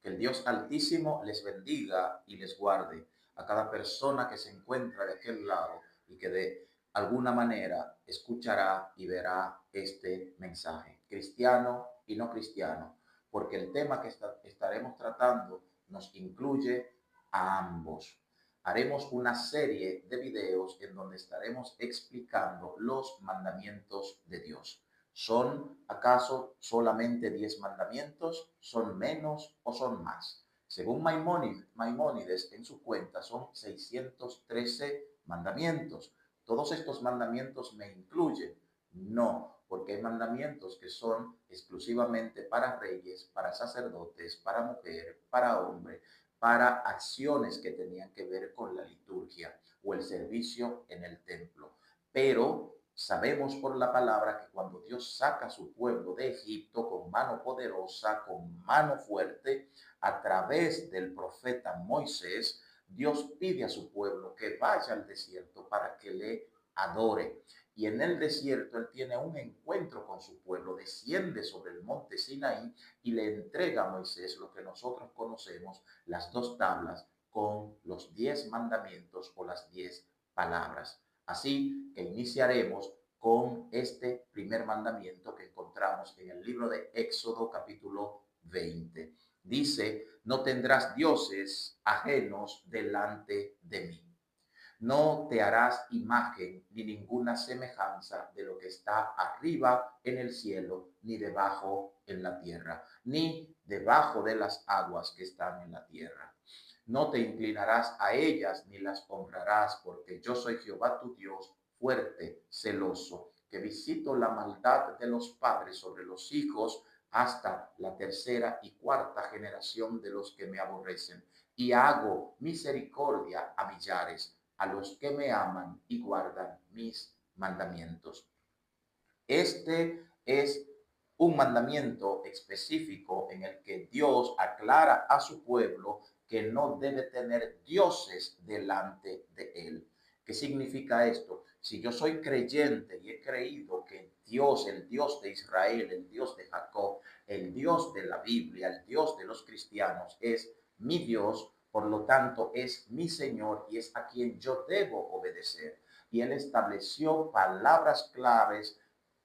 Que el Dios Altísimo les bendiga y les guarde a cada persona que se encuentra de aquel lado y que de alguna manera escuchará y verá este mensaje, cristiano y no cristiano, porque el tema que estaremos tratando nos incluye a ambos. Haremos una serie de videos en donde estaremos explicando los mandamientos de Dios. ¿Son acaso solamente 10 mandamientos? ¿Son menos o son más? Según Maimónides en su cuenta son 613 mandamientos. ¿Todos estos mandamientos me incluyen? No, porque hay mandamientos que son exclusivamente para reyes, para sacerdotes, para mujer, para hombre, para acciones que tenían que ver con la liturgia o el servicio en el templo. Pero sabemos por la palabra que cuando Dios saca a su pueblo de Egipto con mano poderosa, con mano fuerte, a través del profeta Moisés, Dios pide a su pueblo que vaya al desierto para que le adore. Y en el desierto él tiene un encuentro con su pueblo, desciende sobre el monte Sinaí y le entrega a Moisés lo que nosotros conocemos, las dos tablas con los 10 mandamientos o las 10 palabras. Así que iniciaremos con este primer mandamiento que encontramos en el libro de Éxodo capítulo 20. Dice, no tendrás dioses ajenos delante de mí. No te harás imagen ni ninguna semejanza de lo que está arriba en el cielo, ni debajo en la tierra, ni debajo de las aguas que están en la tierra. No te inclinarás a ellas ni las honrarás, porque yo soy Jehová tu Dios, fuerte, celoso, que visito la maldad de los padres sobre los hijos hasta la tercera y cuarta generación de los que me aborrecen, y hago misericordia a millares, a los que me aman y guardan mis mandamientos. Este es un mandamiento específico en el que Dios aclara a su pueblo que no debe tener dioses delante de él. ¿Qué significa esto? Si yo soy creyente y he creído que Dios, el Dios de Israel, el Dios de Jacob, el Dios de la Biblia, el Dios de los cristianos es mi Dios, por lo tanto es mi Señor y es a quien yo debo obedecer. Y Él estableció palabras claves,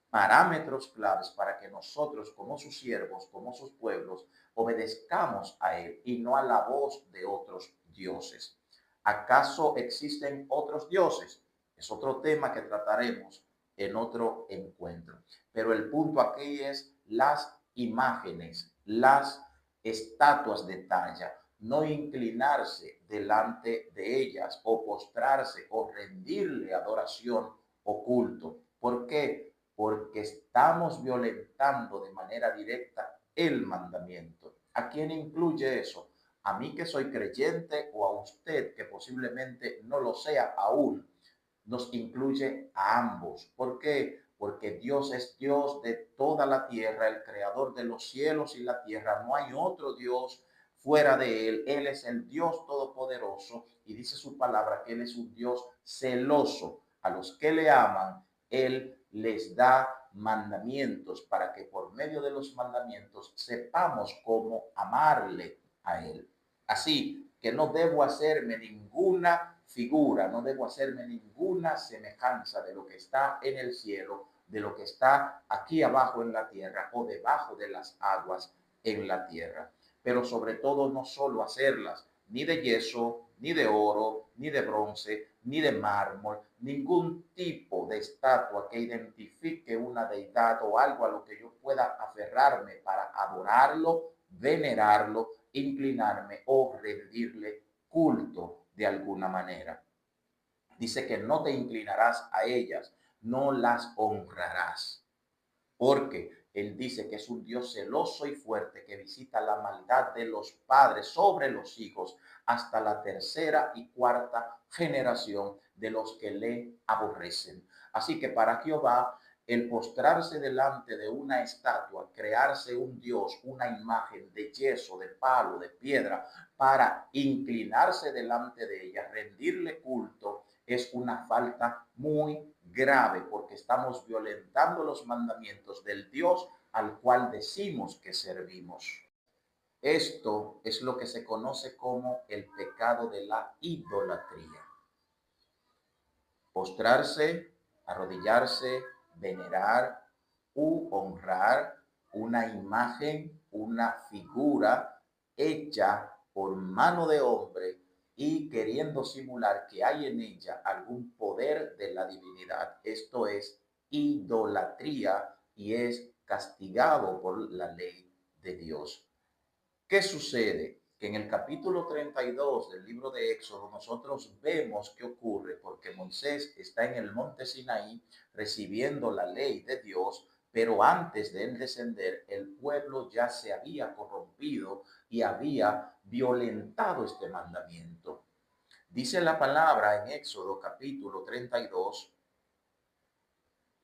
parámetros claves para que nosotros como sus siervos, como sus pueblos, obedezcamos a Él y no a la voz de otros dioses. ¿Acaso existen otros dioses? Es otro tema que trataremos en otro encuentro. Pero el punto aquí es las imágenes, las estatuas de talla, no inclinarse delante de ellas o postrarse o rendirle adoración o culto. ¿Por qué? Porque estamos violentando de manera directa el mandamiento. ¿A quién incluye eso? A mí que soy creyente o a usted que posiblemente no lo sea aún. Nos incluye a ambos. ¿Por qué? Porque Dios es Dios de toda la tierra, el creador de los cielos y la tierra. No hay otro Dios fuera de Él. Él es el Dios todopoderoso y dice su palabra que Él es un Dios celoso. A los que le aman, Él les da mandamientos para que por medio de los mandamientos sepamos cómo amarle a Él. Así que no debo hacerme ninguna figura, no debo hacerme ninguna semejanza de lo que está en el cielo, de lo que está aquí abajo en la tierra o debajo de las aguas en la tierra. Pero sobre todo no solo hacerlas, ni de yeso, ni de oro, ni de bronce, ni de mármol, ningún tipo de estatua que identifique una deidad o algo a lo que yo pueda aferrarme para adorarlo, venerarlo, inclinarme o rendirle culto de alguna manera. Dice que no te inclinarás a ellas, no las honrarás, porque Él dice que es un Dios celoso y fuerte que visita la maldad de los padres sobre los hijos hasta la tercera y cuarta generación de los que le aborrecen. Así que para Jehová, el postrarse delante de una estatua, crearse un Dios, una imagen de yeso, de palo, de piedra, para inclinarse delante de ella, rendirle culto, es una falta muy grave porque estamos violentando los mandamientos del Dios al cual decimos que servimos. Esto es lo que se conoce como el pecado de la idolatría. Postrarse, arrodillarse, venerar u honrar una imagen, una figura hecha por mano de hombre y queriendo simular que hay en ella algún poder de la divinidad. Esto es idolatría y es castigado por la ley de Dios. ¿Qué sucede? Que en el capítulo 32 del libro de Éxodo nosotros vemos qué ocurre porque Moisés está en el monte Sinaí recibiendo la ley de Dios, pero antes de él descender, el pueblo ya se había corrompido y había violentado este mandamiento. Dice la palabra en Éxodo capítulo 32,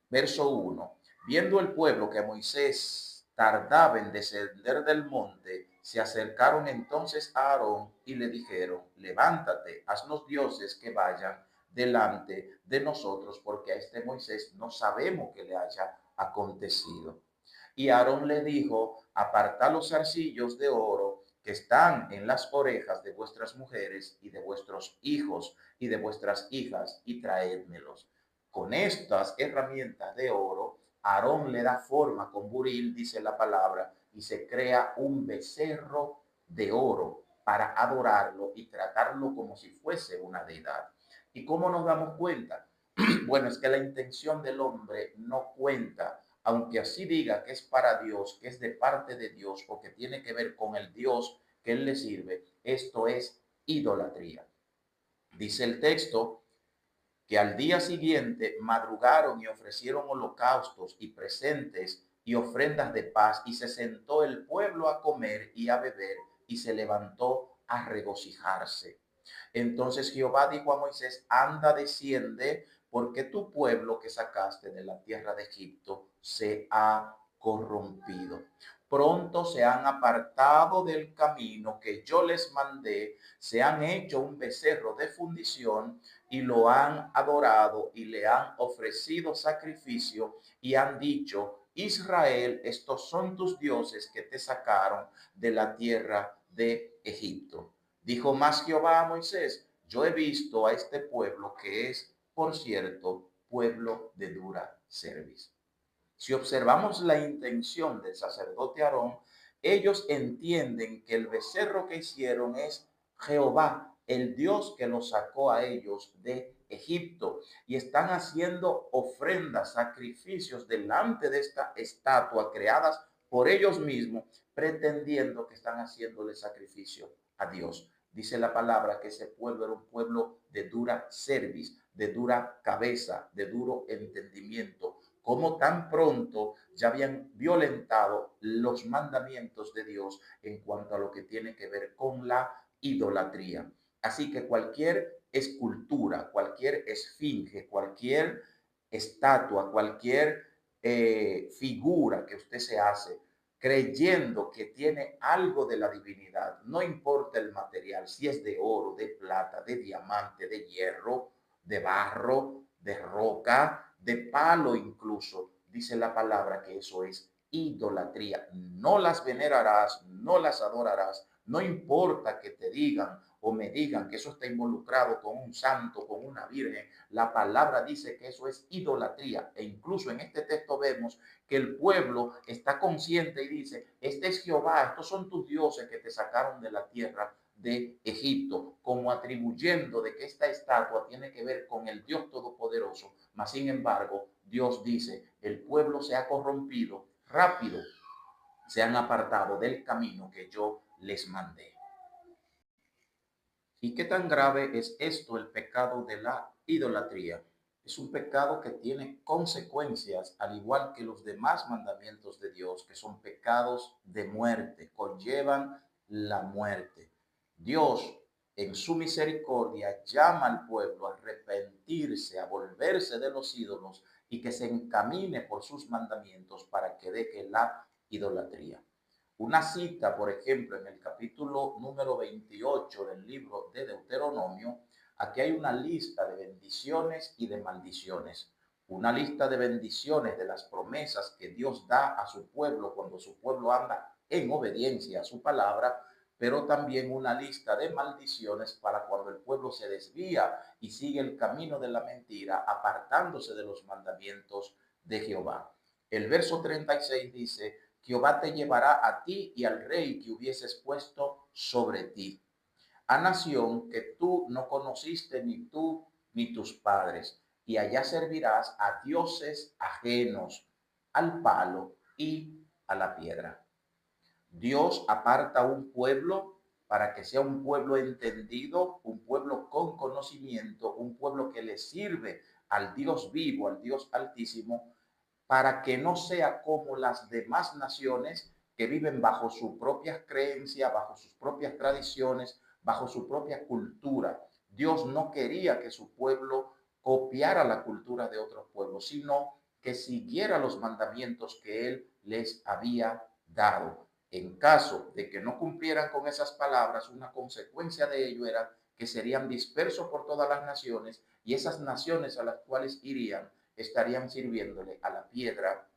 verso 1. Viendo el pueblo que Moisés tardaba en descender del monte, se acercaron entonces a Aarón y le dijeron, levántate, haznos dioses que vayan delante de nosotros, porque a este Moisés no sabemos qué le haya acontecido. Y Aarón le dijo, apartad los zarcillos de oro que están en las orejas de vuestras mujeres y de vuestros hijos y de vuestras hijas, y traédmelos. Con estas herramientas de oro, Aarón le da forma con buril, dice la palabra, y se crea un becerro de oro para adorarlo y tratarlo como si fuese una deidad. ¿Y cómo nos damos cuenta? Bueno, es que la intención del hombre no cuenta, aunque así diga que es para Dios, que es de parte de Dios o que tiene que ver con el Dios que él le sirve. Esto es idolatría. Dice el texto que al día siguiente madrugaron y ofrecieron holocaustos y presentes y ofrendas de paz, y se sentó el pueblo a comer y a beber, y se levantó a regocijarse. Entonces Jehová dijo a Moisés, anda, desciende, porque tu pueblo que sacaste de la tierra de Egipto se ha corrompido. Pronto se han apartado del camino que yo les mandé, se han hecho un becerro de fundición y lo han adorado y le han ofrecido sacrificio y han dicho, Israel, estos son tus dioses que te sacaron de la tierra de Egipto. Dijo más Jehová a Moisés, yo he visto a este pueblo que es, por cierto, pueblo de dura cerviz. Si observamos la intención del sacerdote Aarón, ellos entienden que el becerro que hicieron es Jehová, el Dios que los sacó a ellos de Egipto, y están haciendo ofrendas, sacrificios delante de esta estatua creadas por ellos mismos, pretendiendo que están haciéndole sacrificio a Dios. Dice la palabra que ese pueblo era un pueblo de dura cerviz, de dura cabeza, de duro entendimiento, como tan pronto ya habían violentado los mandamientos de Dios en cuanto a lo que tiene que ver con la idolatría. Así que cualquier escultura, cualquier esfinge, cualquier estatua, cualquier figura que usted se hace, creyendo que tiene algo de la divinidad, no importa el material, si es de oro, de plata, de diamante, de hierro, de barro, de roca, de palo incluso, dice la palabra que eso es idolatría. No las venerarás, no las adorarás, no importa que te digan o me digan que eso está involucrado con un santo, con una virgen. La palabra dice que eso es idolatría. E incluso en este texto vemos que el pueblo está consciente y dice, este es Jehová, estos son tus dioses que te sacaron de la tierra de Egipto, como atribuyendo de que esta estatua tiene que ver con el Dios Todopoderoso. Mas, sin embargo, Dios dice, el pueblo se ha corrompido rápido, se han apartado del camino que yo les mandé. ¿Y qué tan grave es esto, el pecado de la idolatría? Es un pecado que tiene consecuencias, al igual que los demás mandamientos de Dios, que son pecados de muerte, conllevan la muerte. Dios, en su misericordia, llama al pueblo a arrepentirse, a volverse de los ídolos y que se encamine por sus mandamientos para que deje la idolatría. Una cita, por ejemplo, en el capítulo número 28 del libro de Deuteronomio, aquí hay una lista de bendiciones y de maldiciones. Una lista de bendiciones de las promesas que Dios da a su pueblo cuando su pueblo anda en obediencia a su palabra, pero también una lista de maldiciones para cuando el pueblo se desvía y sigue el camino de la mentira, apartándose de los mandamientos de Jehová. El verso 36 dice: Jehová te llevará a ti y al rey que hubieses puesto sobre ti, a nación que tú no conociste, ni tú ni tus padres, y allá servirás a dioses ajenos, al palo y a la piedra. Dios aparta un pueblo para que sea un pueblo entendido, un pueblo con conocimiento, un pueblo que le sirve al Dios vivo, al Dios altísimo, para que no sea como las demás naciones que viven bajo sus propias creencias, bajo sus propias tradiciones, bajo su propia cultura. Dios no quería que su pueblo copiara la cultura de otros pueblos, sino que siguiera los mandamientos que Él les había dado. En caso de que no cumplieran con esas palabras, una consecuencia de ello era que serían dispersos por todas las naciones, y esas naciones a las cuales irían estarían sirviéndole a la piedra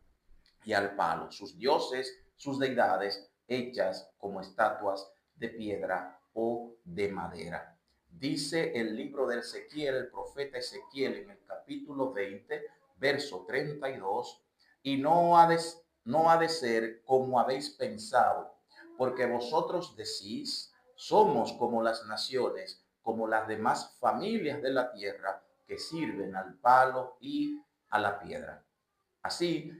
y al palo, sus dioses, sus deidades hechas como estatuas de piedra o de madera. Dice el libro de Ezequiel, el profeta Ezequiel, en el capítulo 20, verso 32: y no ha de ser como habéis pensado, porque vosotros decís: somos como las naciones, como las demás familias de la tierra que sirven al palo y a la piedra. Así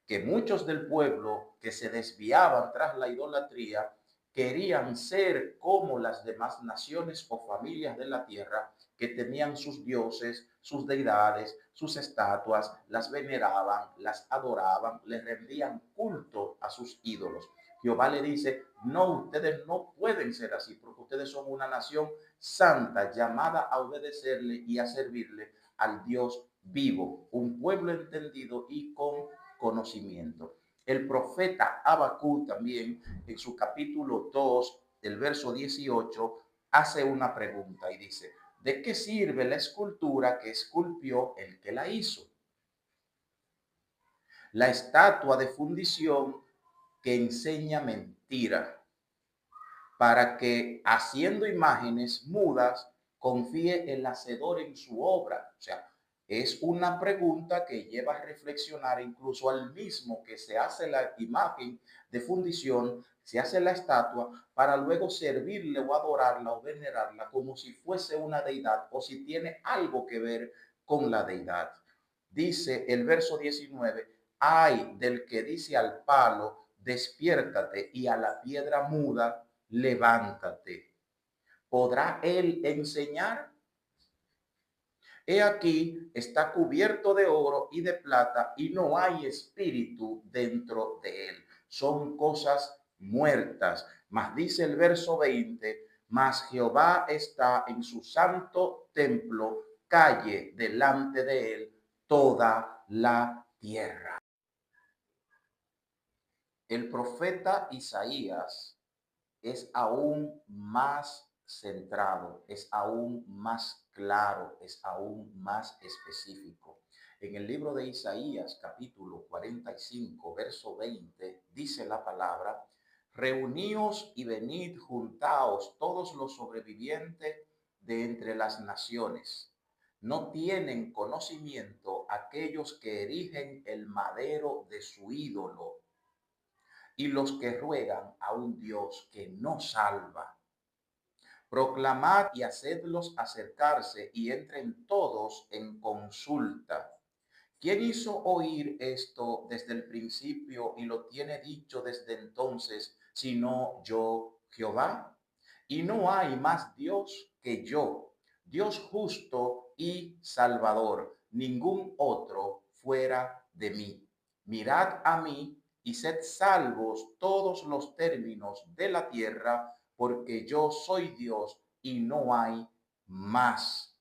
que muchos del pueblo que se desviaban tras la idolatría querían ser como las demás naciones o familias de la tierra, que tenían sus dioses, sus deidades, sus estatuas, las veneraban, las adoraban, les rendían culto a sus ídolos. Jehová le dice: no, ustedes no pueden ser así, porque ustedes son una nación santa, llamada a obedecerle y a servirle al Dios vivo, un pueblo entendido y con conocimiento. El profeta Habacuc también, en su capítulo 2, el verso 18, hace una pregunta y dice: ¿de qué sirve la escultura que esculpió el que la hizo? La estatua de fundición que enseña mentira, para que, haciendo imágenes mudas, confíe el hacedor en su obra. O sea, es una pregunta que lleva a reflexionar incluso al mismo que se hace la imagen de fundición, se hace la estatua, para luego servirle o adorarla o venerarla como si fuese una deidad o si tiene algo que ver con la deidad. Dice el verso 19: ay del que dice al palo: despiértate, y a la piedra muda: levántate. ¿Podrá él enseñar? He aquí, está cubierto de oro y de plata, y no hay espíritu dentro de él. Son cosas muertas. Mas dice el verso 20: mas Jehová está en su santo templo, calle delante de él toda la tierra. El profeta Isaías es aún más centrado, es aún más claro, es aún más específico. En el libro de Isaías, capítulo 45, verso 20, dice la palabra: reuníos y venid, juntaos todos los sobrevivientes de entre las naciones. No tienen conocimiento aquellos que erigen el madero de su ídolo y los que ruegan a un Dios que no salva. Proclamad y hacedlos acercarse, y entren todos en consulta. ¿Quién hizo oír esto desde el principio y lo tiene dicho desde entonces, sino yo, Jehová? Y no hay más Dios que yo, Dios justo y salvador, ningún otro fuera de mí. Mirad a mí y sed salvos todos los términos de la tierra, porque yo soy Dios y no hay más.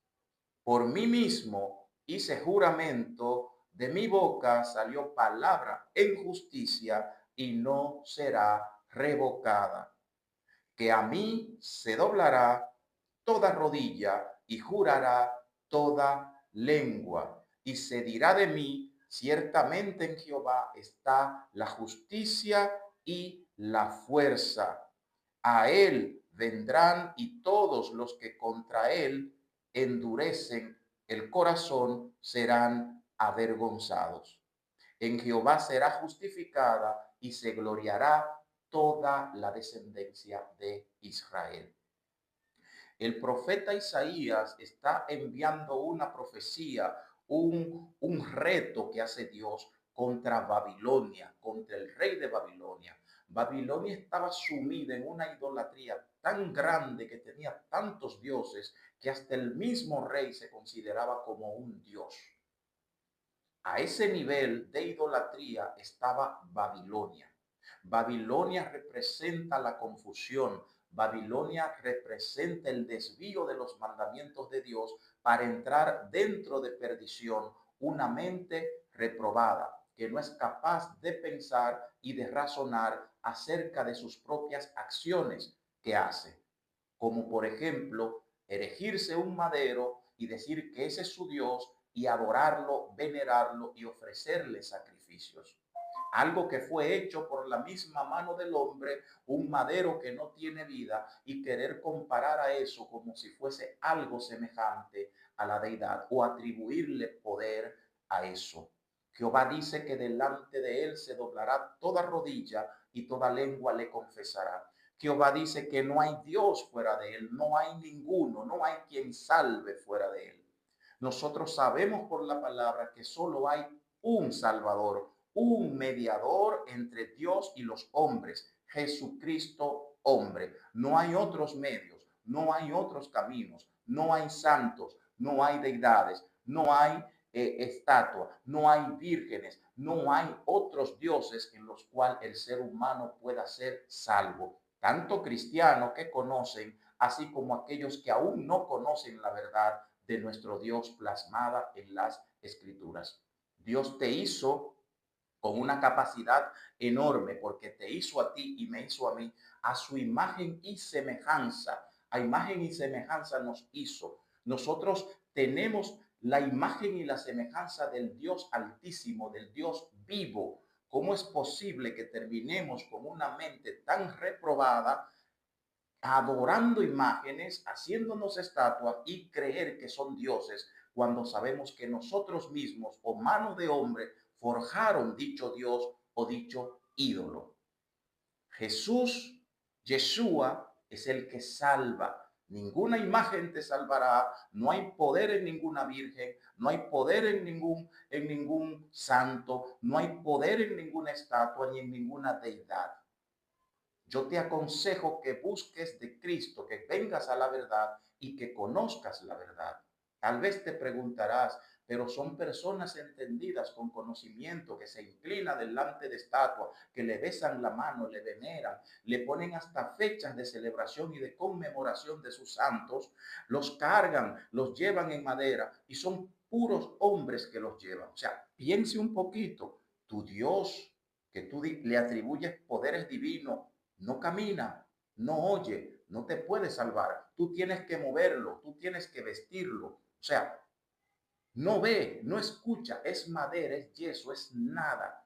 Por mí mismo hice juramento, de mi boca salió palabra en justicia y no será revocada. Que a mí se doblará toda rodilla y jurará toda lengua, y se dirá de mí: ciertamente en Jehová está la justicia y la fuerza. A él vendrán y todos los que contra él endurecen el corazón serán avergonzados. En Jehová será justificada y se gloriará toda la descendencia de Israel. El profeta Isaías está enviando una profecía, un reto que hace Dios contra Babilonia, contra el rey de Babilonia. Babilonia estaba sumida en una idolatría tan grande que tenía tantos dioses que hasta el mismo rey se consideraba como un dios. A ese nivel de idolatría estaba Babilonia. Babilonia representa la confusión. Babilonia representa el desvío de los mandamientos de Dios para entrar dentro de perdición, una mente reprobada que no es capaz de pensar y de razonar acerca de sus propias acciones que hace, como por ejemplo erigirse un madero y decir que ese es su Dios y adorarlo, venerarlo y ofrecerle sacrificios. Algo que fue hecho por la misma mano del hombre, un madero que no tiene vida, y querer comparar a eso como si fuese algo semejante a la deidad o atribuirle poder a eso. Jehová dice que delante de él se doblará toda rodilla y toda lengua le confesará. Jehová dice que no hay Dios fuera de él, no hay ninguno, no hay quien salve fuera de él. Nosotros sabemos por la palabra que solo hay un Salvador, un mediador entre Dios y los hombres, Jesucristo hombre. No hay otros medios, no hay otros caminos, no hay santos, no hay deidades, no hay estatua, no hay vírgenes, no hay otros dioses en los cuales el ser humano pueda ser salvo. Tanto cristianos que conocen, así como aquellos que aún no conocen la verdad de nuestro Dios plasmada en las Escrituras. Dios te hizo con una capacidad enorme porque te hizo a ti y me hizo a mí a su imagen y semejanza. A imagen y semejanza nos hizo. Nosotros tenemos la imagen y la semejanza del Dios altísimo, del Dios vivo. ¿Cómo es posible que terminemos con una mente tan reprobada, adorando imágenes, haciéndonos estatuas y creer que son dioses, cuando sabemos que nosotros mismos o mano de hombre forjaron dicho Dios o dicho ídolo? Jesús, Yeshua, es el que salva. Ninguna imagen te salvará, no hay poder en ninguna virgen, no hay poder en ningún santo, no hay poder en ninguna estatua ni en ninguna deidad. Yo te aconsejo que busques de Cristo, que vengas a la verdad y que conozcas la verdad. Tal vez te preguntarás, pero son personas entendidas con conocimiento que se inclinan delante de estatua, que le besan la mano, le veneran, le ponen hasta fechas de celebración y de conmemoración de sus santos, los cargan, los llevan en madera y son puros hombres que los llevan. O sea, piense un poquito, tu Dios, que tú le atribuyes poderes divinos, no camina, no oye, no te puede salvar. Tú tienes que moverlo, tú tienes que vestirlo. O sea, no ve, no escucha, es madera, es yeso, es nada.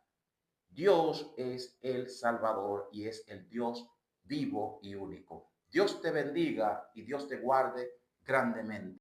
Dios es el Salvador y es el Dios vivo y único. Dios te bendiga y Dios te guarde grandemente.